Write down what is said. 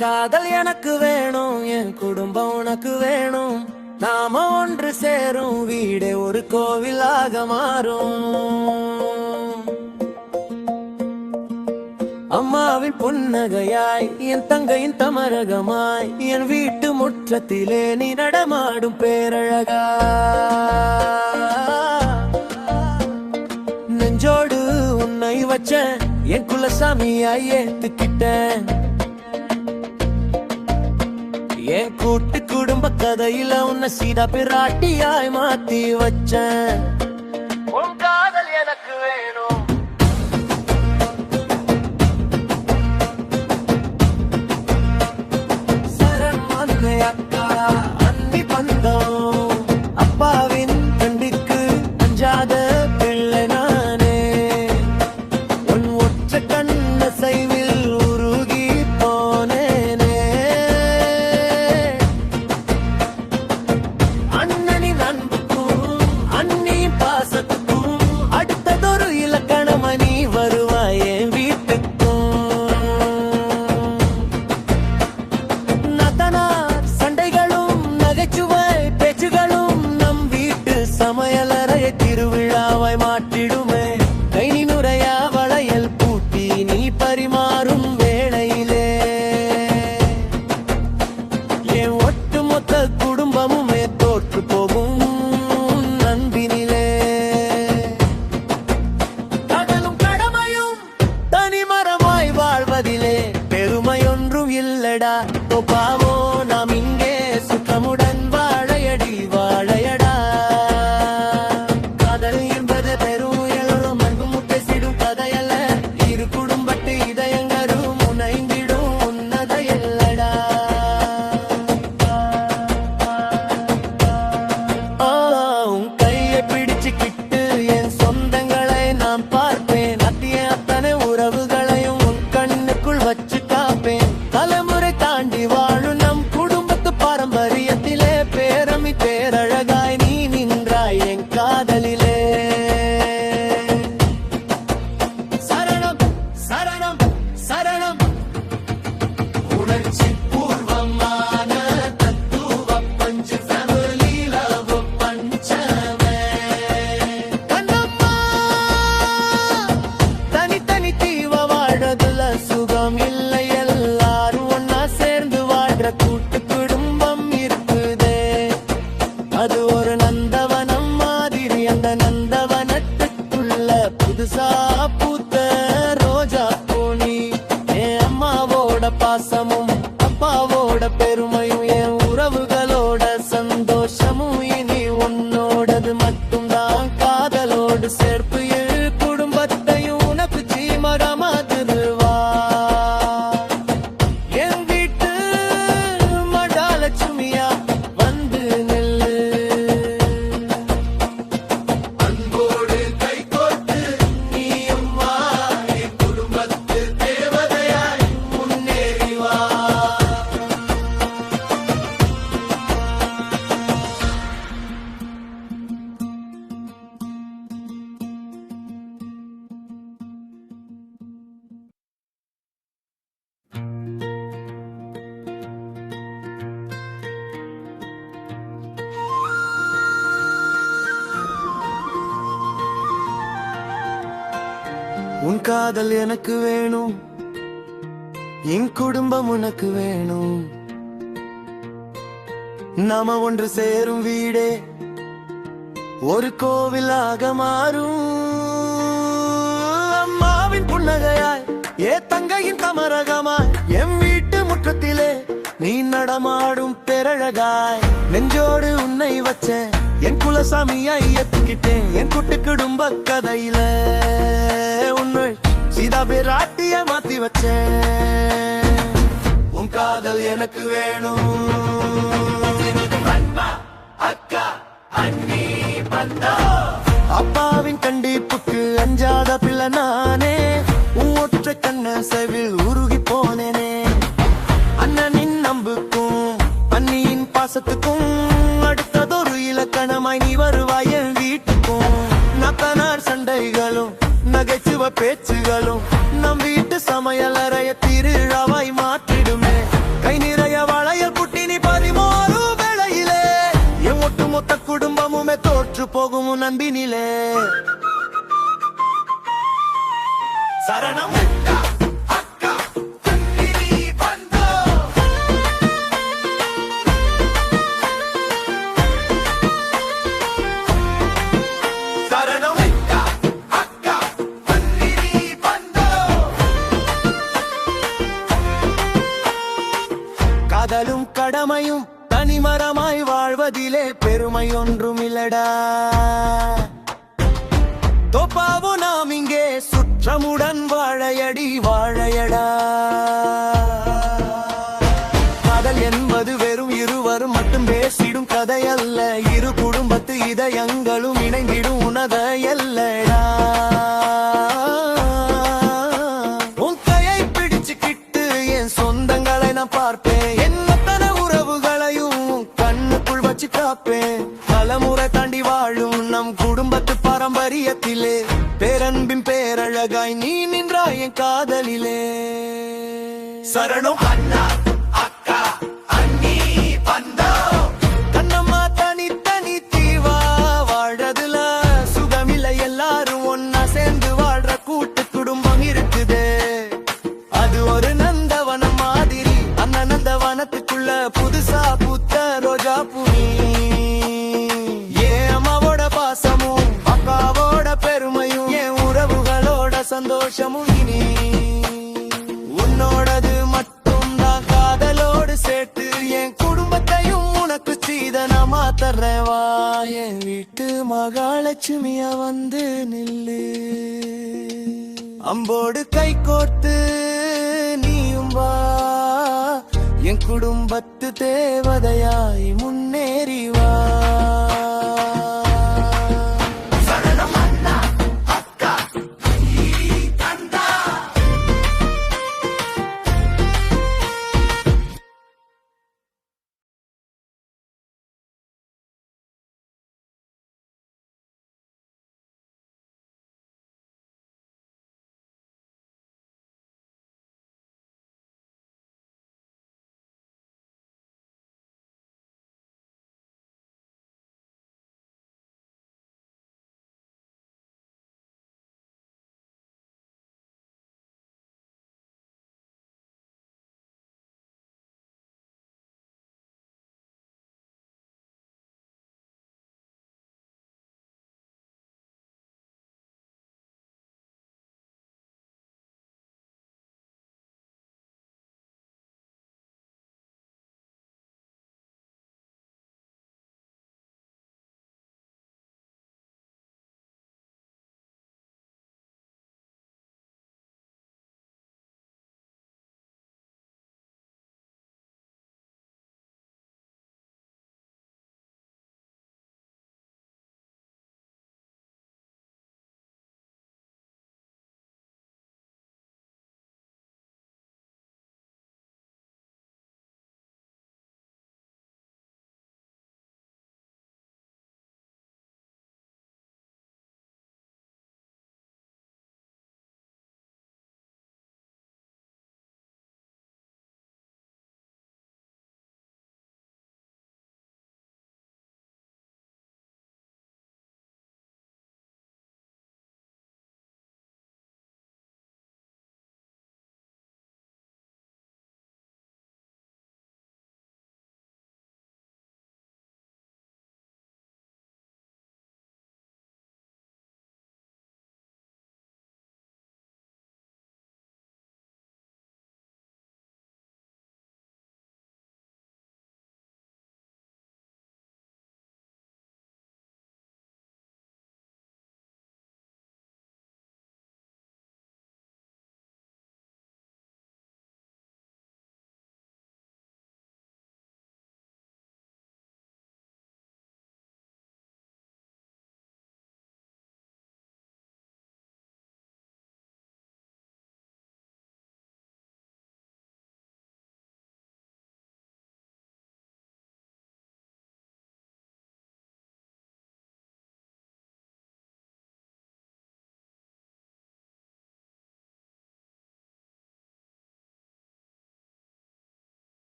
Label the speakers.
Speaker 1: காதல் எனக்கு வேணும், என் குடும்பம் உனக்கு வேணும். நாம ஒன்று சேரும் வீடே ஒரு கோவிலாக மாறும். அம்மாவின் புன்னகையாய், என் தங்கையின் தமரகமாய், என் வீட்டு முற்றத்திலே நீ நடமாடும் பேரழகா. நெஞ்சோடு உன்னை வச்ச என் குலசாமியாய் ஏத்துக்கிட்டேன். என் கூட்டு குடும்ப கதையில உன்னை சீதா பிராட்டியாய் மாத்தி வச்சேன். உன் காதல் எனக்கு வேணும். சரண் மன்னை அக்கா அன்னி பந்தம், அப்பாவின் கண்டிக்கு அஞ்சாத பிள்ளை நானே. உன் ஒற்ற கண்ண சைவில் உருகி போனேனே. அண்ணனின் அன்புக்கும் அன்னியின் பாசத்துக்கும் அடுத்ததொரு இலக்கணமணி வருவாய் என் வீட்டுக்கும். நதனார் சண்டைகளும் நகைச்சுவை பேச்சுகளும் நம் வீட்டு சமையலறையை திருவிழாவாய் மாற்றிடுமே. கை நுரையா வளையல் பூட்டி நீ பரிமாறும் வேளையிலே என் ஒட்டுமொத்த குடும்பமுமே தோற்று போகும் நண்பினிலே. கடலும் கடமையும் தனிமரமாய் வாழ்வதிலே பெருமையொன்றும் இல்லடா. பாவோ நாம் இங்கே சுத்தமுடன் வாழையடி வாழையடா. காதல் என்பது பெருயலும் அன்பு முட்டை சிடும் கதையல்ல. இரு குடும்பத்து இதயங்களும் முனைந்திடும் உன்னத எல்லடா. உன் கையை பிடிச்சுக்கிட்டு என் சொந்தங்களை நான் பார்ப்பேன். அத்தனை உறவுகளையும் உன் கண்ணுக்குள் வச்சு காப்பேன். தலைமுறை தாண்டி வாழும் நம் குடும்பத்து பாரம்பரியத்திலே பேரமி பேரழகாய் நீ நின்றாய் என் காதலிலே. சரணம் சரணம் சரணம். உணர்ச்சி பூர்வமான தத்துவ பஞ்சு ஃபேமிலி லவ் பஞ்சமே. கண்ணம்மா தனித்தனி தீவ வாழதுல சுகம் இல்லை. எல்லாரும் ஒன்னா சேர்ந்து வாழ்ற கூட்டு குடும்பம் இருக்குதே. அது ஒரு நந்தவனம் மாதிரி. அந்த நந்தவனத்துக்குள்ள புதுசா பூத்த ரோஜா பூனி. என் அம்மாவோட பாசமும் அப்பாவோட பெருமையும் என் உறவுகளோட சந்தோஷமும் இனி உன்னோடது மட்டும்தான். காதலோடு சேர்ப்பு ஏழு குடும்பத்தையும் உனக்கு சீமரமா திருவா. என் வீட்டு மடாலட்சுமியா வந்து நெல்லு. அன்போடு கை கோர்த்து நீயும் வா, என் குடும்பத்து தேவதையாய் முன்னேறி வா. உன் காதல் எனக்கு வேணும், என் குடும்பம் உனக்கு வேணும். நாம ஒன்று சேரும் வீடே ஒரு கோவிலாக மாறும். அம்மாவின் புன்னகையாய், ஏ தங்கையின் தமரகமாய், என் வீட்டு முற்றத்திலே நீ நடமாடும் பேரழகாய். நெஞ்சோடு உன்னை வச்ச என் குலசாமியாய் ஏத்துக்கிட்டேன். என் கூட்டு குடும்ப கதையில உன்னை சீதா பிராட்டிய மாத்தி வச்சேன். உன் காதல் எனக்கு வேணும். அக்கா அண்ணி பந்தம், அப்பாவின் கண்டிப்புக்கு அஞ்சாத பிள்ளை நானே. உன் ஒற்ற கண்ண செவில் உருகி போனேனே. அண்ணனின் நம்புக்கும் அண்ணியின் பாசத்துக்கும் அடுத்ததொரு இலக்கணமாய் நீ வருவாய் என் வீட்டுக்கும். நத்தனார் சண்டைகளும் நகைச்சுவை பேச்சுகளும் நம் வீட்டு சமையலறைய திருவிழாவாய் மாற்றிடுமே. அன்பினிலே சரணம் காதலும் கடமையும் தனிமரமாய் வாழ்வதிலே பெருமை ஒன்றும் இல்லடா தோப்பாவோ நாம் இங்கே சுற்றமுடன் வாழையடி வாழையடா காதல் என்பது வெறும் இருவரும் மட்டும் பேசிடும் கதை அல்ல இரு குடும்பத்து இதயங்களும் இணைந்திடும் உனத எல்லடா உன் கையை பிடிச்சுக்கிட்டு என் சொந்தங்களை நான் பார்ப்பேன் தலைமுறை தாண்டி வாழும் நம் குடும்பத்து பாரம்பரியத்திலே பேரன்பின் பேரழகாய் நீ நின்றாய் என் காதலிலே சரணம் அண்ணா அக்கா அண்ணி பந்தோ கண்ணம்மா தனி தனி தீவா வாழ்றதுல சுகமில்லை எல்லாரும் ஒன்னா சேர்ந்து வாழ்ற கூட்டு குடும்பம் இருக்குது அது ஒரு நந்தவனம் மாதிரி அந்த நந்தவனத்துக்குள்ள புதுசா பூத்த ரோஜா பூமி சந்தோஷமும் இனி உன்னோடது மட்டும் தான் காதலோடு சேர்த்து என் குடும்பத்தையும் உனக்கு சீதனா மாத்தறவா என் வீட்டு மகாலட்சுமியா வந்து நில்லு அம்போடு கை கோர்த்து நீயும் வா என் குடும்பத்து தேவதையாய் முன்னேறி வா